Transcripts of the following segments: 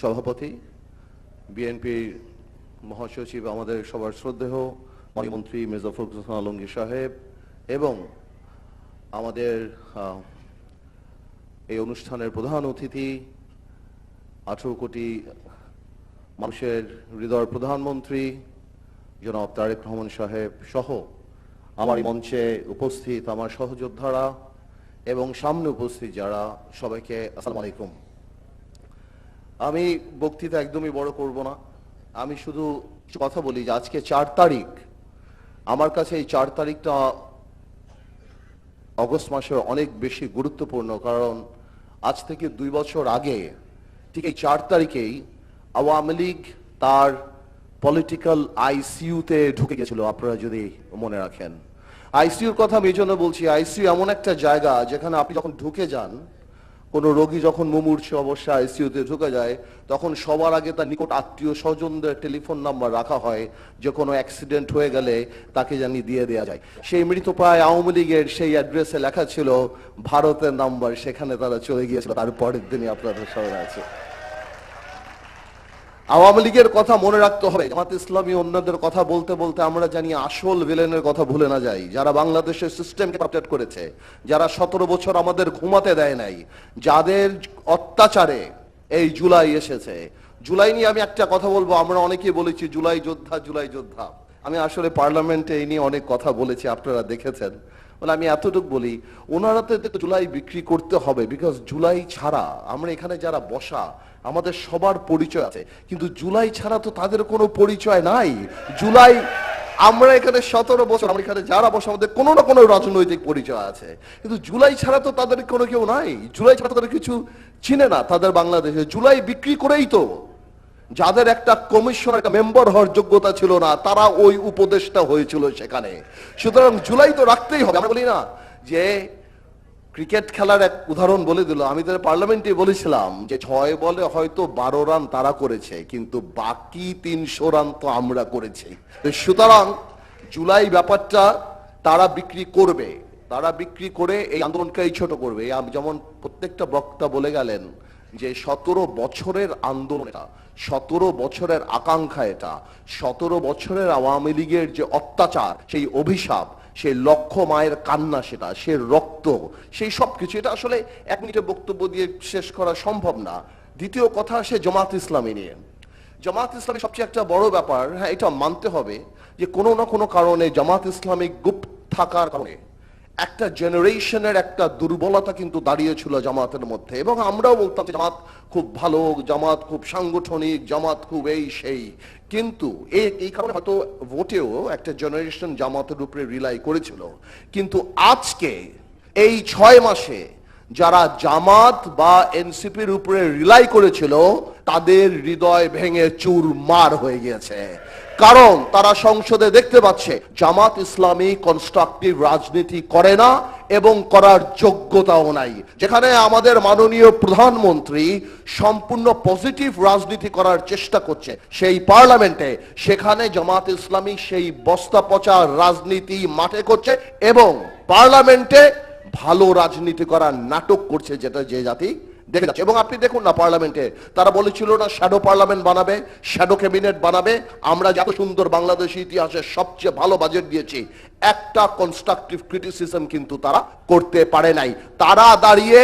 সভাপতি, বিএনপির মহাসচিব, আমাদের সবার শ্রদ্ধেয় মাননীয় মন্ত্রী মির্জা ফখরুল ইসলাম আলমগীর সাহেব, এবং আমাদের এই অনুষ্ঠানের প্রধান অতিথি 18 কোটি মানুষের হৃদয় প্রধানমন্ত্রী জনাব তারেক রহমান সাহেব সহ আমার মঞ্চে উপস্থিত আমার সহযোদ্ধারা এবং সামনে উপস্থিত যারা, সবাইকে আসসালামু আলাইকুম। আমি বক্তৃতা একদমই বড় করব না, আমি শুধু কথা বলি যে আজকে 4 তারিখ, আমার কাছে এই 4 তারিখটা অগস্ট মাসের অনেক বেশি গুরুত্বপূর্ণ। কারণ আজ থেকে 2 বছর আগে ঠিক এই 4 তারিখেই আওয়ামী লীগ তার পলিটিক্যাল আইসিইউতে ঢুকে গেছিল, আপনারা যদি মনে রাখেন। আইসিইউর কথা আমি এই জন্য বলছি, আইসিইউ এমন একটা জায়গা যেখানে আপনি যখন ঢুকে যান, কোনো রোগী যখন মুমূর্ষ অবশ্যই আইসিইউতে ঢুকে যায়, তখন সবার আগে তার নিকট আত্মীয় স্বজনদের টেলিফোন নাম্বার রাখা হয়, যে কোনো অ্যাক্সিডেন্ট হয়ে গেলে তাকে জানি দিয়ে দেওয়া যায়। সেই মৃতপ্রায় আওয়ামী লীগের সেই অ্যাড্রেসে লেখা ছিল ভারতের নাম্বার, সেখানে তারা চলে গিয়েছিল, তার পরের দিনই আপনাদের স্মরণে আছে। আওয়ামী লীগের কথা মনে রাখতে হবে, জামাত ইসলামী অন্যদের কথা বলতে বলতে আমরা জানি আসল ভিলেনের কথা ভুলে না যাই, যারা বাংলাদেশের সিস্টেমকে আপডেট করেছে, যারা 17 বছর আমাদের ঘুমাতে দেয় নাই, যাদের অত্যাচারে এই জুলাই এসেছে। জুলাই নিয়ে আমি একটা কথা বলবো, আমরা অনেকেই বলেছি জুলাই যোদ্ধা জুলাই যোদ্ধা। আমি আসলে পার্লামেন্টে এই নিয়ে অনেক কথা বলেছি, আপনারা দেখেছেন। বলে আমি এতটুকু বলি, ওনারা তো জুলাই বিক্রি করতে হবে, বিকজ জুলাই ছাড়া আমরা এখানে যারা বসা আমাদের সবার পরিচয় আছে, কিন্তু জুলাই ছাড়া তো তাদের কোনো পরিচয় নাই। জুলাই, আমরা এখানে 17 বছর আমরা এখানে যারা বসে আমাদের কোনো না কোনো রাজনৈতিক পরিচয় আছে, কিন্তু জুলাই ছাড়া তো তাদের কোনো কেউ নাই। জুলাই ছাড়া তাদের কিছু চিনে না তাদের বাংলাদেশে। জুলাই বিক্রি করেই তো যাদের একটা কমিশন, একটা মেম্বার হওয়ার যোগ্যতা ছিল না, তারা ওই উপদেষ্টা হয়েছিল সেখানে। সুতরাং জুলাই তো রাখতেই হবে। আমরা বলি না যে ক্রিকেট খেলার এক উদাহরণ বলে দিল, আমি তাদের পার্লামেন্টে বলেছিলাম যে 6 বলে হয়তো 12 রান তারা করেছে, কিন্তু বাকি 300 রান তো আমরা করেছি। সুতরাং জুলাই ব্যাপারটা তারা বিক্রি করবে, তারা বিক্রি করে এই আন্দোলনকেই ছোট করবে। যেমন প্রত্যেকটা বক্তা বলে গেলেন যে 17 বছরের আন্দোলন এটা, 17 বছরের আকাঙ্ক্ষা এটা, 17 বছরের আওয়ামী লীগের যে অত্যাচার, সেই অভিশাপ, সেই লক্ষ মায়ের কান্না, সেটা সে রক্ত, সেই সব কিছু, এটা আসলে 1 মিনিটের বক্তব্য দিয়ে শেষ করা সম্ভব না। দ্বিতীয় কথা সে জামাত ইসলামী নিয়ে। জামাত ইসলামী সবচেয়ে একটা বড় ব্যাপার, হ্যাঁ এটা মানতে হবে যে কোনো না কোনো কারণে জামাত ইসলামী গুপ্ত থাকার কারণে একটা জেনারেশনের একটা দুর্বলতা কিন্তু দাঁড়িয়েছিল জামাতের মধ্যে। এবং আমরাও বলতাম জামাত খুব ভালো, জামাত খুব সাংগঠনিক, জামাত খুব এই সেই, কিন্তু এই কারণে হয়তো ভোটেও একটা জেনারেশন জামাতের উপরে রিলাই করেছিল। কিন্তু আজকে এই 6 মাসে যারা জামাত বা এনসিপির উপরে রিলাই করেছিল, তাদের হৃদয় ভেঙে চুরমার হয়ে গিয়েছে। কারণ তারা সংসদে দেখতে পাচ্ছে জামাত ইসলামী কনস্ট্রাকটিভ রাজনীতি করে না এবং করার যোগ্যতাও নাই। যেখানে আমাদের মাননীয় প্রধানমন্ত্রী সম্পূর্ণ পজিটিভ রাজনীতি করার চেষ্টা করছে সেই পার্লামেন্টে, সেখানে জামাত ইসলামী সেই বস্তা পচা রাজনীতি মাঠে করছে এবং পার্লামেন্টে ভালো রাজনীতি করার নাটক করছে, যেটা যে জাতি দেখে যাচ্ছে। এবং আপনি দেখুন না, পার্লামেন্টে তারা বলেছিল না শ্যাডো পার্লামেন্ট বানাবে, শ্যাডো ক্যাবিনেট বানাবে। আমরা যত সুন্দর বাংলাদেশ ইতিহাসের সবচেয়ে ভালো বাজেট দিয়েছি, একটা কনস্ট্রাকটিভ ক্রিটিসিজম কিন্তু তারা করতে পারে নাই। তারা দাঁড়িয়ে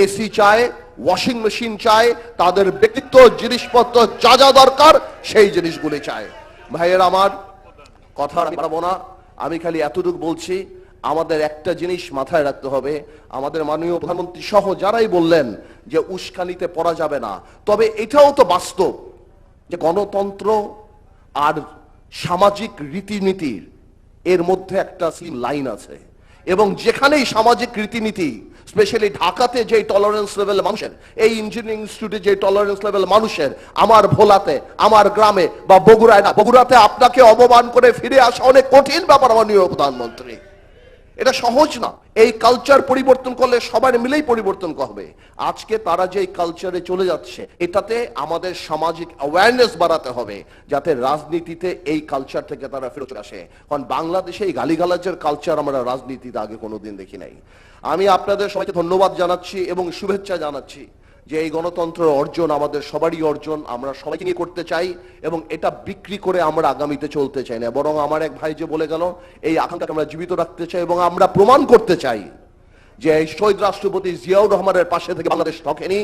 এসি চায়, ওয়াশিং মেশিন চায়, তাদের ব্যক্তিত্ব জিনিসপত্র যা যা দরকার সেই জিনিসগুলি চায়। ভাইয়ের আমার কথা আমি পারবো না, আমি খালি এতটুকু বলছি, আমাদের একটা জিনিস মাথায় রাখতে হবে, আমাদের মাননীয় প্রধানমন্ত্রী সহ যারাই বললেন যে উস্কানিতে পড়া যাবে না, তবে এটাও তো বাস্তব যে গণতন্ত্র আর সামাজিক রীতিনীতির এর মধ্যে একটা লাইন আছে। এবং যেখানেই সামাজিক রীতিনীতি, স্পেশালি ঢাকাতে যে টলারেন্স লেভেল মানুষের, এই ইঞ্জিনিয়ারিং ইনস্টিটিউটে যে টলারেন্স লেভেল মানুষের, আমার ভোলাতে, আমার গ্রামে বা বগুড়ায় না, বগুড়াতে আপনাকে অপমান করে ফিরে আসা অনেক কঠিন ব্যাপার মাননীয় প্রধানমন্ত্রী, এটা সহজ না। এই কালচার পরিবর্তন করলে সবাই মিলেই পরিবর্তন হবে। আজকে তারা যে কালচারে চলে যাচ্ছে, এটাতে আমাদের সামাজিক অ্যাওয়ারনেস বাড়াতে হবে, যাতে রাজনীতিতে এই কালচার থেকে তারা ফিরে চলে আসে। কারণ বাংলাদেশে এই গালিগালাজের কালচার আমরা রাজনীতিতে আগে কোনোদিন দেখি নাই। আমি আপনাদের সবাইকে ধন্যবাদ জানাচ্ছি এবং শুভেচ্ছা জানাচ্ছি যে এই গণতন্ত্রের অর্জন আমাদের সবারই অর্জন, আমরা সবাইকে নিয়ে করতে চাই এবং এটা বিক্রি করে আমরা আগামীতে চলতে চাই না, বরং আমার এক ভাই যে বলে গেল এই আকাঙ্ক্ষাকে আমরা জীবিত রাখতে চাই এবং আমরা প্রমাণ করতে চাই যে এই শহীদ রাষ্ট্রপতি জিয়াউর রহমানের পাশে থেকে বাংলাদেশ ঠকেনি,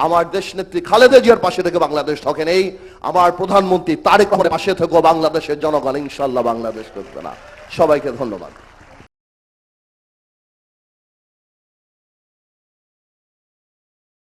আমার দেশ নেত্রী খালেদা জিয়ার পাশে থেকে বাংলাদেশ ঠকেনি, আমার প্রধানমন্ত্রী তারেক রহমানের পাশে থেকেও বাংলাদেশের জনগণ ইনশাআল্লাহ বাংলাদেশ করবে না। সবাইকে ধন্যবাদ।